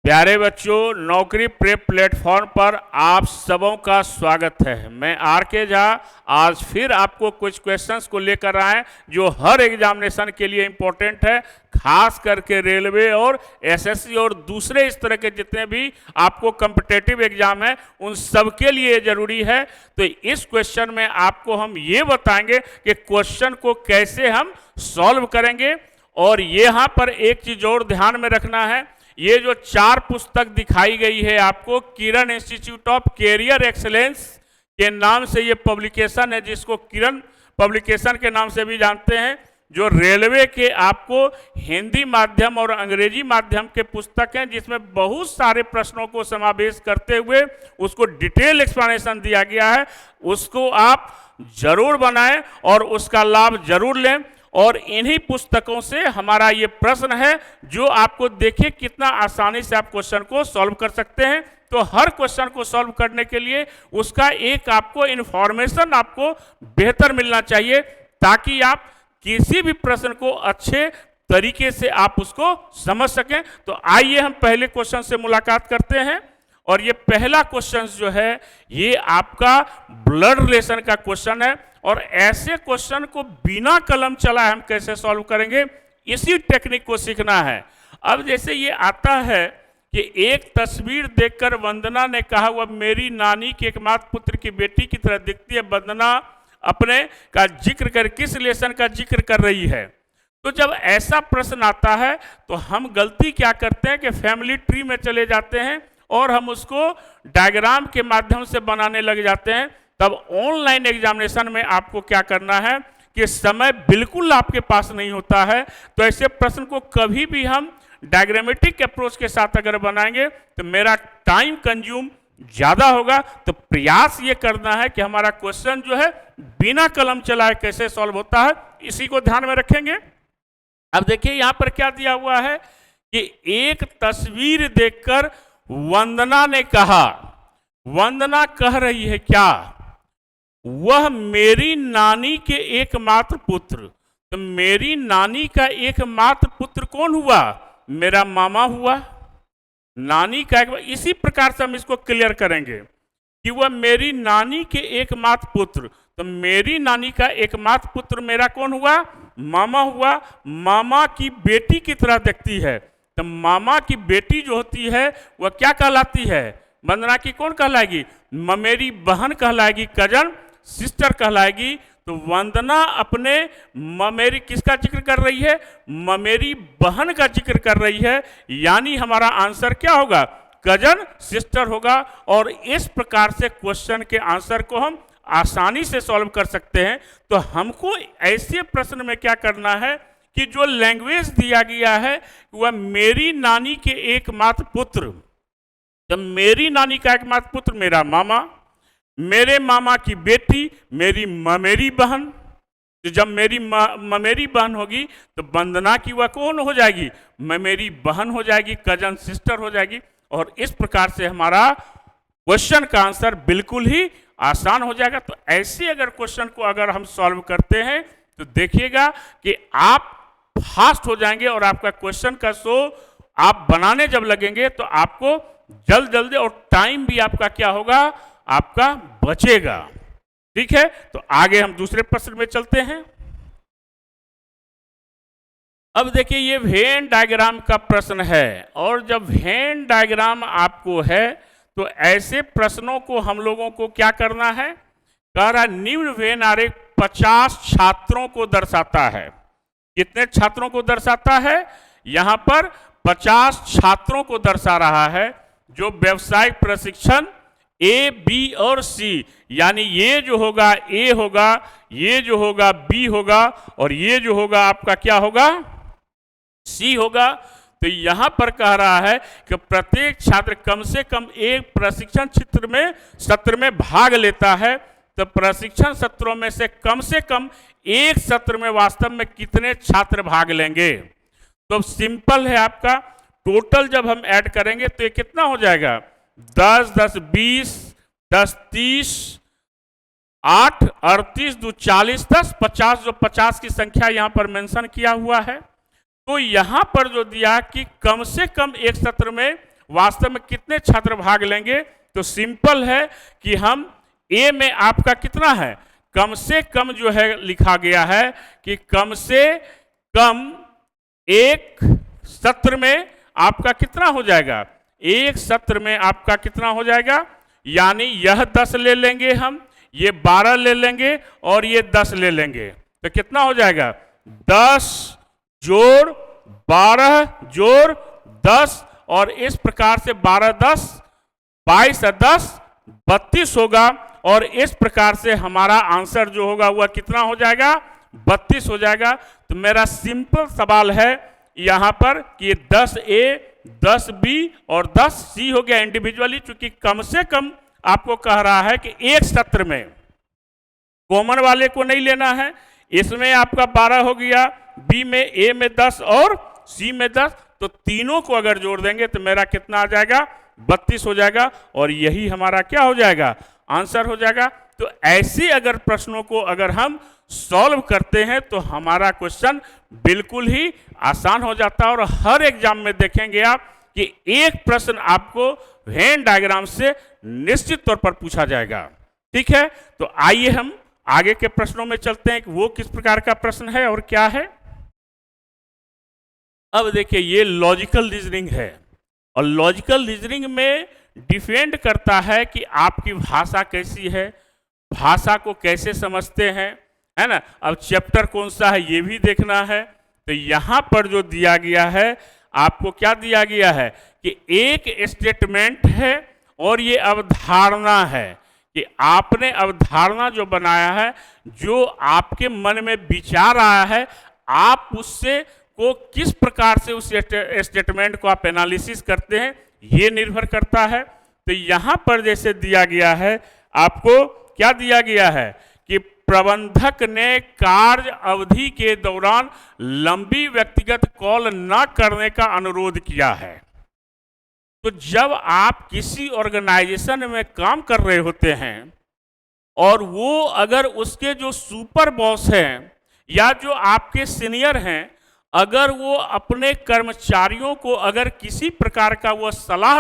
प्यारे बच्चों, नौकरी प्रेप प्लेटफॉर्म पर आप सबों का स्वागत है। मैं आर के झा आज फिर आपको कुछ क्वेश्चंस को लेकर आए जो हर एग्जामिनेशन के लिए इम्पोर्टेंट है, खास करके रेलवे और एसएससी और दूसरे इस तरह के जितने भी आपको कॉम्पिटिटिव एग्जाम है उन सब के लिए ज़रूरी है। तो इस क्वेश्चन में आपको हम ये बताएंगे कि क्वेश्चन को कैसे हम सॉल्व करेंगे। और यहाँ पर एक चीज़ और ध्यान में रखना है, ये जो 4 पुस्तक दिखाई गई है आपको, किरण इंस्टीट्यूट ऑफ कैरियर एक्सेलेंस के नाम से ये पब्लिकेशन है, जिसको किरण पब्लिकेशन के नाम से भी जानते हैं, जो रेलवे के आपको हिंदी माध्यम और अंग्रेजी माध्यम के पुस्तक हैं, जिसमें बहुत सारे प्रश्नों को समावेश करते हुए उसको डिटेल एक्सप्लेनेशन दिया गया है। उसको आप जरूर बनाएं और उसका लाभ जरूर लें। और इन्हीं पुस्तकों से हमारा ये प्रश्न है जो आपको देखिए कितना आसानी से आप क्वेश्चन को सॉल्व कर सकते हैं। तो हर क्वेश्चन को सॉल्व करने के लिए उसका एक आपको इन्फॉर्मेशन आपको बेहतर मिलना चाहिए, ताकि आप किसी भी प्रश्न को अच्छे तरीके से आप उसको समझ सकें। तो आइए हम पहले क्वेश्चन से मुलाकात करते हैं। और ये पहला क्वेश्चन जो है ये आपका ब्लड रिलेशन का क्वेश्चन है। और ऐसे क्वेश्चन को बिना कलम चलाए हम कैसे सॉल्व करेंगे, इसी टेक्निक को सीखना है। अब जैसे ये आता है कि एक तस्वीर देखकर वंदना ने कहा वह मेरी नानी के एकमात्र पुत्र की बेटी की तरह दिखती है। वंदना अपने का जिक्र कर किस रिलेशन का जिक्र कर रही है। तो जब ऐसा प्रश्न आता है तो हम गलती क्या करते हैं कि फैमिली ट्री में चले जाते हैं और हम उसको डायग्राम के माध्यम से बनाने लग जाते हैं। तब ऑनलाइन एग्जामिनेशन में आपको क्या करना है कि समय बिल्कुल आपके पास नहीं होता है। तो ऐसे प्रश्न को कभी भी हम डायग्रामेटिक अप्रोच के साथ अगर बनाएंगे तो मेरा टाइम कंज्यूम ज़्यादा होगा। तो प्रयास ये करना है कि हमारा क्वेश्चन जो है बिना कलम चलाए कैसे सॉल्व होता है, इसी को ध्यान में रखेंगे। अब देखिए यहाँ पर क्या दिया हुआ है कि एक तस्वीर देखकर वंदना ने कहा, वंदना कह रही है क्या, वह मेरी नानी के एकमात्र पुत्र। तो मेरी नानी का एकमात्र पुत्र कौन हुआ, मेरा मामा हुआ। नानी का इसी प्रकार से हम इसको क्लियर करेंगे कि वह मेरी नानी के एकमात्र पुत्र। तो मेरी नानी का एकमात्र पुत्र मेरा कौन हुआ, मामा हुआ। मामा की बेटी की तरह दिखती है। तो मामा की बेटी जो होती है वह क्या कहलाती है, वंदना की कौन कहलाएगी, ममेरी बहन कहलाएगी, कजन सिस्टर कहलाएगी। तो वंदना अपने ममेरी किसका जिक्र कर रही है, ममेरी बहन का जिक्र कर रही है। यानी हमारा आंसर क्या होगा, कजन सिस्टर होगा। और इस प्रकार से क्वेश्चन के आंसर को हम आसानी से सॉल्व कर सकते हैं। तो हमको ऐसे प्रश्न में क्या करना है कि जो लैंग्वेज दिया गया है वह मेरी नानी के एकमात्र पुत्र। जब मेरी नानी का एकमात्र पुत्र मेरा मामा, मेरे मामा की बेटी मेरी ममेरी बहन। तो जब मेरी ममेरी बहन होगी तो वंदना की वह कौन हो जाएगी, ममेरी बहन हो जाएगी, कजन सिस्टर हो जाएगी। और इस प्रकार से हमारा क्वेश्चन का आंसर बिल्कुल ही आसान हो जाएगा। तो ऐसे अगर क्वेश्चन को अगर हम सॉल्व करते हैं तो देखिएगा कि आप फास्ट हो जाएंगे और आपका क्वेश्चन का शो आप बनाने जब लगेंगे तो आपको जल्दी और टाइम भी आपका क्या होगा, आपका बचेगा। ठीक है, तो आगे हम दूसरे प्रश्न में चलते हैं। अब देखिए ये वेन डायग्राम का प्रश्न है। और जब वेन डायग्राम आपको है तो ऐसे प्रश्नों को हम लोगों को क्या करना है, कह रहा निम्न वेन आरेख 50 छात्रों को दर्शाता है। कितने छात्रों को दर्शाता है, यहाँ पर 50 छात्रों को दर्शा रहा है जो व्यावसायिक प्रशिक्षण ए, बी और सी, यानी ये जो होगा ए होगा, ये जो होगा बी होगा और ये जो होगा आपका क्या होगा, सी होगा। तो यहाँ पर कह रहा है कि प्रत्येक छात्र कम से कम एक प्रशिक्षण सत्र में भाग लेता है। तो प्रशिक्षण सत्रों में से कम एक सत्र में वास्तव में कितने छात्र भाग लेंगे। तो सिंपल है आपका, टोटल जब हम ऐड करेंगे तो ये कितना हो जाएगा, 10, 10, 20, 10, 30, 8, 38, 2, 40, 10, 50, जो 50 की संख्या यहाँ पर मेंशन किया हुआ है। तो यहाँ पर जो दिया कि कम से कम एक सत्र में वास्तव में कितने छात्र भाग लेंगे? तो सिंपल है कि हम ए में आपका कितना है, कम से कम जो है लिखा गया है कि कम से कम एक सत्र में आपका कितना हो जाएगा, एक सत्र में आपका कितना हो जाएगा, यानी यह 10 ले लेंगे हम, ये 12 ले लेंगे और ये 10 ले लेंगे, तो कितना हो जाएगा 10 जोड़ 12 जोड़ 10 और इस प्रकार से 12 10 22 और 10 32 होगा और इस प्रकार से हमारा आंसर जो होगा वह कितना हो जाएगा 32 हो जाएगा। तो मेरा सिंपल सवाल है यहाँ पर कि 10A 10B और 10C हो गया इंडिविजुअली, चूंकि कम से कम आपको कह रहा है कि एक सत्र में कॉमन वाले को नहीं लेना है। इसमें आपका 12 हो गया, B में A में 10 और C में 10, तो तीनों को अगर जोड़ देंगे तो मेरा कितना आ जाएगा 32 हो जाएगा और यही हमारा क्या हो जाएगा आंसर हो जाएगा। तो ऐसे अगर प्रश्नों को अगर हम सॉल्व करते हैं तो हमारा क्वेश्चन बिल्कुल ही आसान हो जाता है और हर एग्जाम में देखेंगे आप कि एक प्रश्न आपको वेन डायग्राम से निश्चित तौर पर पूछा जाएगा। ठीक है, तो आइए हम आगे के प्रश्नों में चलते हैं कि वो किस प्रकार का प्रश्न है और क्या है। अब देखिए ये लॉजिकल रीजनिंग है और लॉजिकल रीजनिंग में डिपेंड करता है कि आपकी भाषा कैसी है, भाषा को कैसे समझते हैं, है ना। अब चैप्टर कौन सा है ये भी देखना है। तो यहाँ पर जो दिया गया है आपको क्या दिया गया है कि एक स्टेटमेंट है और ये अवधारणा है कि आपने अवधारणा जो बनाया है, जो आपके मन में विचार आया है, आप उससे को किस प्रकार से उस स्टेटमेंट को आप एनालिसिस करते हैं ये निर्भर करता है। तो यहाँ पर जैसे दिया गया है, आपको क्या दिया गया है कि प्रबंधक ने कार्य अवधि के दौरान लंबी व्यक्तिगत कॉल न करने का अनुरोध किया है। तो जब आप किसी ऑर्गेनाइजेशन में काम कर रहे होते हैं और वो अगर उसके जो सुपर बॉस हैं या जो आपके सीनियर हैं, अगर वो अपने कर्मचारियों को अगर किसी प्रकार का वो सलाह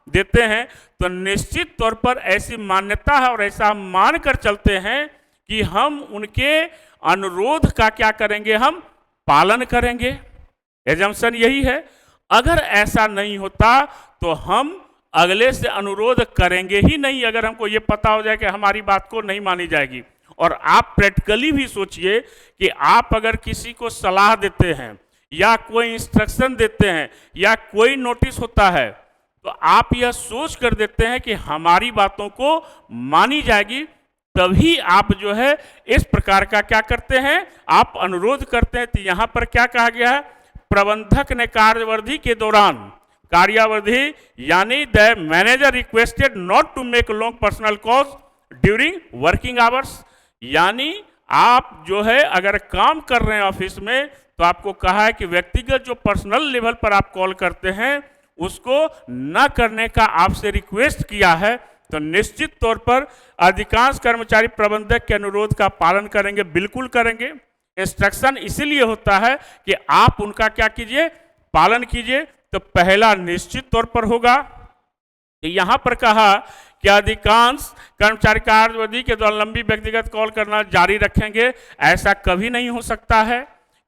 देते हैं तो निश्चित तौर पर ऐसी मान्यता है और ऐसा मान कर चलते हैं कि हम उनके अनुरोध का क्या करेंगे, हम पालन करेंगे। एजम्पशन यही है। अगर ऐसा नहीं होता तो हम अगले से अनुरोध करेंगे ही नहीं, अगर हमको ये पता हो जाए कि हमारी बात को नहीं मानी जाएगी। और आप प्रैक्टिकली भी सोचिए कि आप अगर किसी को सलाह देते हैं या कोई इंस्ट्रक्शन देते हैं या कोई नोटिस होता है तो आप यह सोच कर देते हैं कि हमारी बातों को मानी जाएगी, तभी आप जो है इस प्रकार का क्या करते हैं, आप अनुरोध करते हैं। तो यहाँ पर क्या कहा गया है, प्रबंधक ने कार्यावधि के दौरान, कार्यावधि यानी the manager requested not to make long personal calls during working hours, यानी आप जो है अगर काम कर रहे हैं ऑफिस में तो आपको कहा है कि व्यक्तिगत जो पर्सनल लेवल पर आप कॉल करते हैं उसको न करने का आपसे रिक्वेस्ट किया है। तो निश्चित तौर पर अधिकांश कर्मचारी प्रबंधक के अनुरोध का पालन करेंगे, बिल्कुल करेंगे। इंस्ट्रक्शन इसीलिए होता है कि आप उनका क्या कीजिए, पालन कीजिए। तो पहला निश्चित तौर पर होगा। तो यहाँ पर कहा कि अधिकांश कर्मचारी कार्यावधि के दौरान लंबी व्यक्तिगत कॉल करना जारी रखेंगे। ऐसा कभी नहीं हो सकता है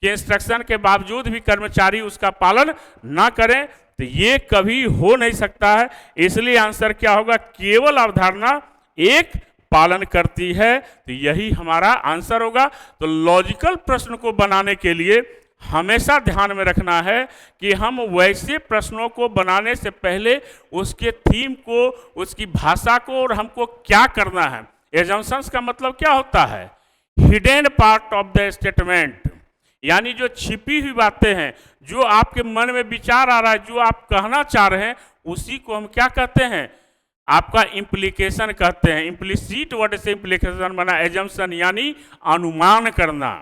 कि इंस्ट्रक्शन के बावजूद भी कर्मचारी उसका पालन ना करें, तो ये कभी हो नहीं सकता है। इसलिए आंसर क्या होगा, केवल अवधारणा एक पालन करती है। तो यही हमारा आंसर होगा। तो लॉजिकल प्रश्न को बनाने के लिए हमेशा ध्यान में रखना है कि हम वैसे प्रश्नों को बनाने से पहले उसके थीम को, उसकी भाषा को और हमको क्या करना है। एजम्पशंस का मतलब क्या होता है, hidden part of the statement, यानी जो छिपी हुई बातें हैं, जो आपके मन में विचार आ रहा है, जो आप कहना चाह रहे हैं, उसी को हम क्या कहते हैं, आपका इम्प्लीकेशन कहते हैं। इम्प्लिसिट वर्ड से इम्प्लीकेशन बना एजम्पशन, यानी अनुमान करना।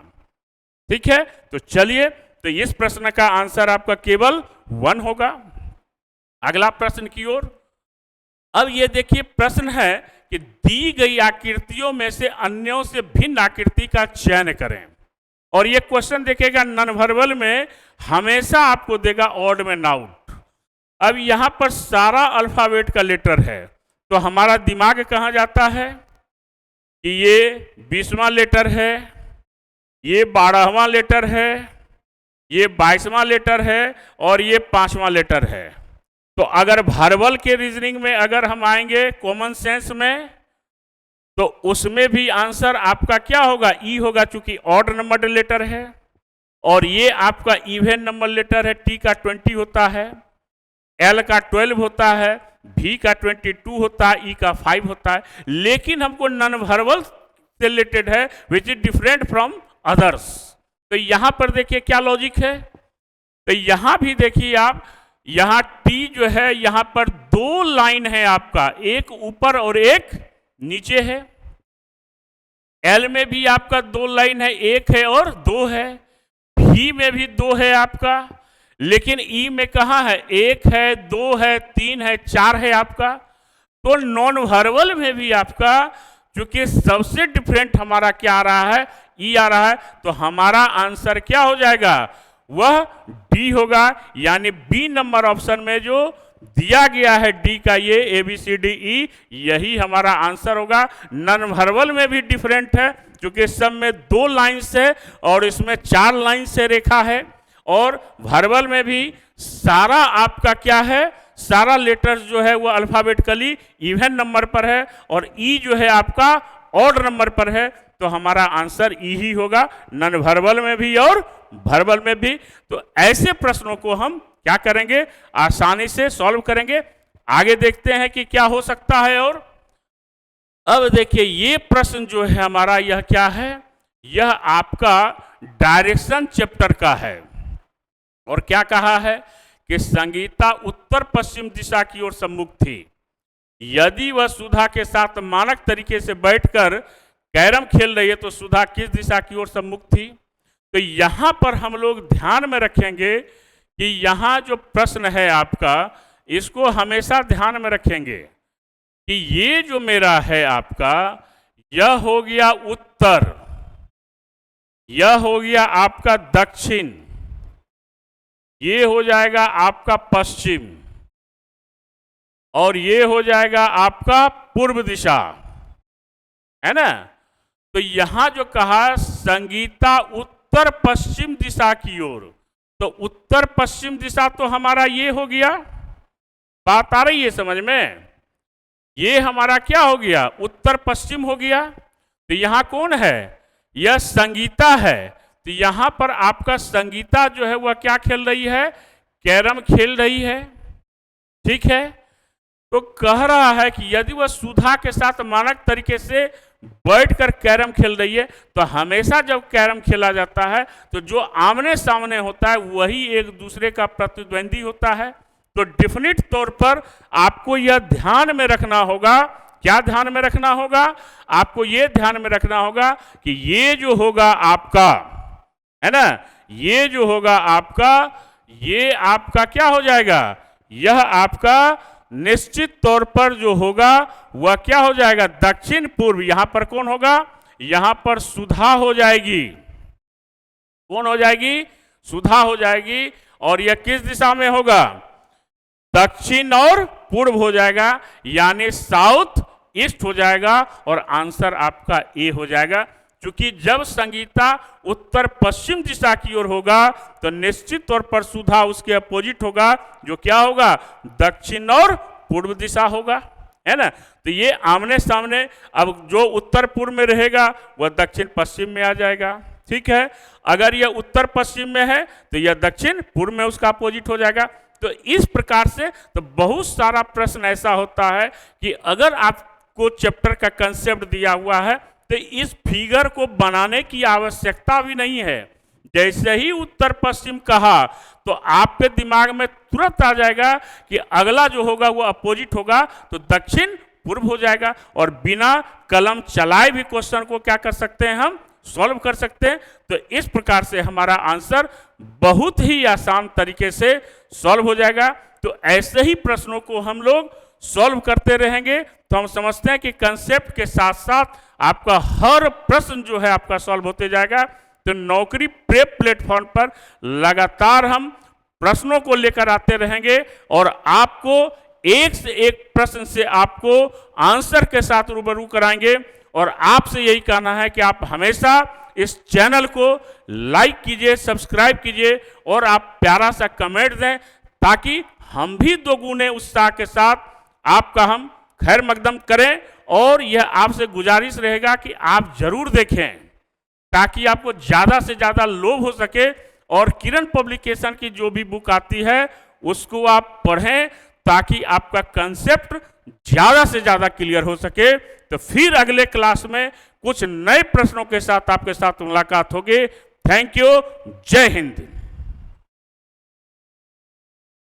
ठीक है, तो चलिए, तो इस प्रश्न का आंसर आपका केवल 1 होगा। अगला प्रश्न की ओर। अब ये देखिए प्रश्न है कि दी गई आकृतियों में से अन्यों से भिन्न आकृति का चयन करें। और ये क्वेश्चन देखेगा नॉन वर्बल में हमेशा आपको देगा ऑड में नाउट। अब यहाँ पर सारा अल्फाबेट का लेटर है, तो हमारा दिमाग कहाँ जाता है कि ये 20वां लेटर है, ये 12वां लेटर है, ये 22वां लेटर है और ये 5वां लेटर है। तो अगर वर्बल के रीजनिंग में अगर हम आएंगे कॉमन सेंस में, तो उसमें भी आंसर आपका क्या होगा, ई होगा, चूंकि ऑड नंबर लेटर है। और ये आपका इवन नंबर लेटर है, टी का 20 होता है, एल का 12 होता है, भी का 22 होता है, ई का 5 होता है। लेकिन हमको नॉन वर्बल से रिलेटेड है, which is different from others. तो यहां पर देखिए क्या लॉजिक है। तो यहां भी देखिए आप, यहां टी जो है, यहां पर 2 लाइन है आपका, एक ऊपर और एक नीचे है। एल में भी आपका 2 लाइन है, एक है और 2 है। भी में भी 2 है आपका, लेकिन ई में कहाँ है, 1 है, 2 है, 3 है, 4 है आपका। तो नॉन वर्बल में भी आपका चूंकि सबसे डिफरेंट हमारा क्या आ रहा है, ई आ रहा है, तो हमारा आंसर क्या हो जाएगा, वह डी होगा। यानी बी नंबर ऑप्शन में जो दिया गया है डी का, ये A B C D E, यही हमारा आंसर होगा। नॉन वर्बल में भी डिफरेंट है, क्योंकि सब में 2 लाइन्स है और इसमें 4 लाइन से रेखा है। और वर्बल में भी सारा आपका क्या है, सारा लेटर्स जो है वो अल्फाबेटिकली इवन नंबर पर है और ई जो है आपका ऑड नंबर पर है। तो हमारा आंसर ई ही होगा, नॉन वर्बल में भी और वर्बल में भी। तो ऐसे प्रश्नों को हम क्या करेंगे, आसानी से सॉल्व करेंगे। आगे देखते हैं कि क्या हो सकता है। और अब देखिए ये प्रश्न जो है हमारा, यह क्या है, यह आपका डायरेक्शन चैप्टर का है। और क्या कहा है कि संगीता उत्तर पश्चिम दिशा की ओर सम्मुख थी। यदि वह सुधा के साथ मानक तरीके से बैठकर कैरम खेल रही है तो सुधा किस दिशा की ओर सम्मुख थी। तो यहां पर हम लोग ध्यान में रखेंगे कि यहाँ जो प्रश्न है आपका, इसको हमेशा ध्यान में रखेंगे कि ये जो मेरा है आपका, यह हो गया उत्तर, यह हो गया आपका दक्षिण, ये हो जाएगा आपका पश्चिम और ये हो जाएगा आपका पूर्व दिशा, है ना। तो यहां जो कहा संगीता उत्तर पश्चिम दिशा की ओर, तो उत्तर पश्चिम दिशा तो हमारा ये हो गया, बात आ रही है समझ में, ये हमारा क्या हो गया, उत्तर पश्चिम हो गया। तो यहां कौन है, यह संगीता है। तो यहां पर आपका संगीता जो है वह क्या खेल रही है, कैरम खेल रही है, ठीक है। तो कह रहा है कि यदि वह सुधा के साथ मानक तरीके से बैठकर कैरम खेल रही है, तो हमेशा जब कैरम खेला जाता है तो जो आमने सामने होता है वही एक दूसरे का प्रतिद्वंदी होता है। तो डेफिनेट तौर पर आपको यह ध्यान में रखना होगा, क्या ध्यान में रखना होगा, आपको यह ध्यान में रखना होगा कि ये जो होगा आपका, है ना, ये जो होगा आपका, ये आपका क्या हो जाएगा, यह आपका निश्चित तौर पर जो होगा वह क्या हो जाएगा, दक्षिण पूर्व। यहां पर कौन होगा, यहां पर सुधा हो जाएगी, कौन हो जाएगी, सुधा हो जाएगी। और यह किस दिशा में होगा, दक्षिण और पूर्व हो जाएगा, यानी साउथ ईस्ट हो जाएगा। और आंसर आपका ए हो जाएगा, क्योंकि जब संगीता उत्तर पश्चिम दिशा की ओर होगा तो निश्चित तौर पर सुधा उसके अपोजिट होगा, जो क्या होगा, दक्षिण और पूर्व दिशा होगा, है ना। तो ये आमने सामने, अब जो उत्तर पूर्व में रहेगा वह दक्षिण पश्चिम में आ जाएगा, ठीक है। अगर यह उत्तर पश्चिम में है तो यह दक्षिण पूर्व में उसका अपोजिट हो जाएगा। तो इस प्रकार से तो बहुत सारा प्रश्न ऐसा होता है कि अगर आपको चैप्टर का कंसेप्ट दिया हुआ है तो इस फिगर को बनाने की आवश्यकता भी नहीं है। जैसे ही उत्तर पश्चिम कहा तो आपके दिमाग में तुरंत आ जाएगा कि अगला जो होगा वो अपोजिट होगा, तो दक्षिण पूर्व हो जाएगा। और बिना कलम चलाए भी क्वेश्चन को क्या कर सकते हैं, हम सॉल्व कर सकते हैं। तो इस प्रकार से हमारा आंसर बहुत ही आसान तरीके से सॉल्व हो जाएगा। तो ऐसे ही प्रश्नों को हम लोग सॉल्व करते रहेंगे तो हम समझते हैं कि कंसेप्ट के साथ साथ आपका हर प्रश्न जो है आपका सॉल्व होते जाएगा। तो नौकरी प्रेप प्लेटफॉर्म पर लगातार हम प्रश्नों को लेकर आते रहेंगे और आपको एक से एक प्रश्न से आपको आंसर के साथ रूबरू कराएंगे। और आपसे यही कहना है कि आप हमेशा इस चैनल को लाइक कीजिए, सब्सक्राइब कीजिए और आप प्यारा सा कमेंट दें, ताकि हम भी दोगुने उत्साह के साथ आपका हम खैर मकदम करें। और यह आपसे गुजारिश रहेगा कि आप जरूर देखें, ताकि आपको ज़्यादा से ज़्यादा लोभ हो सके और किरण पब्लिकेशन की जो भी बुक आती है उसको आप पढ़ें, ताकि आपका कंसेप्ट ज़्यादा से ज़्यादा क्लियर हो सके। तो फिर अगले क्लास में कुछ नए प्रश्नों के साथ आपके साथ मुलाकात होगी। Thank you. जय हिंद।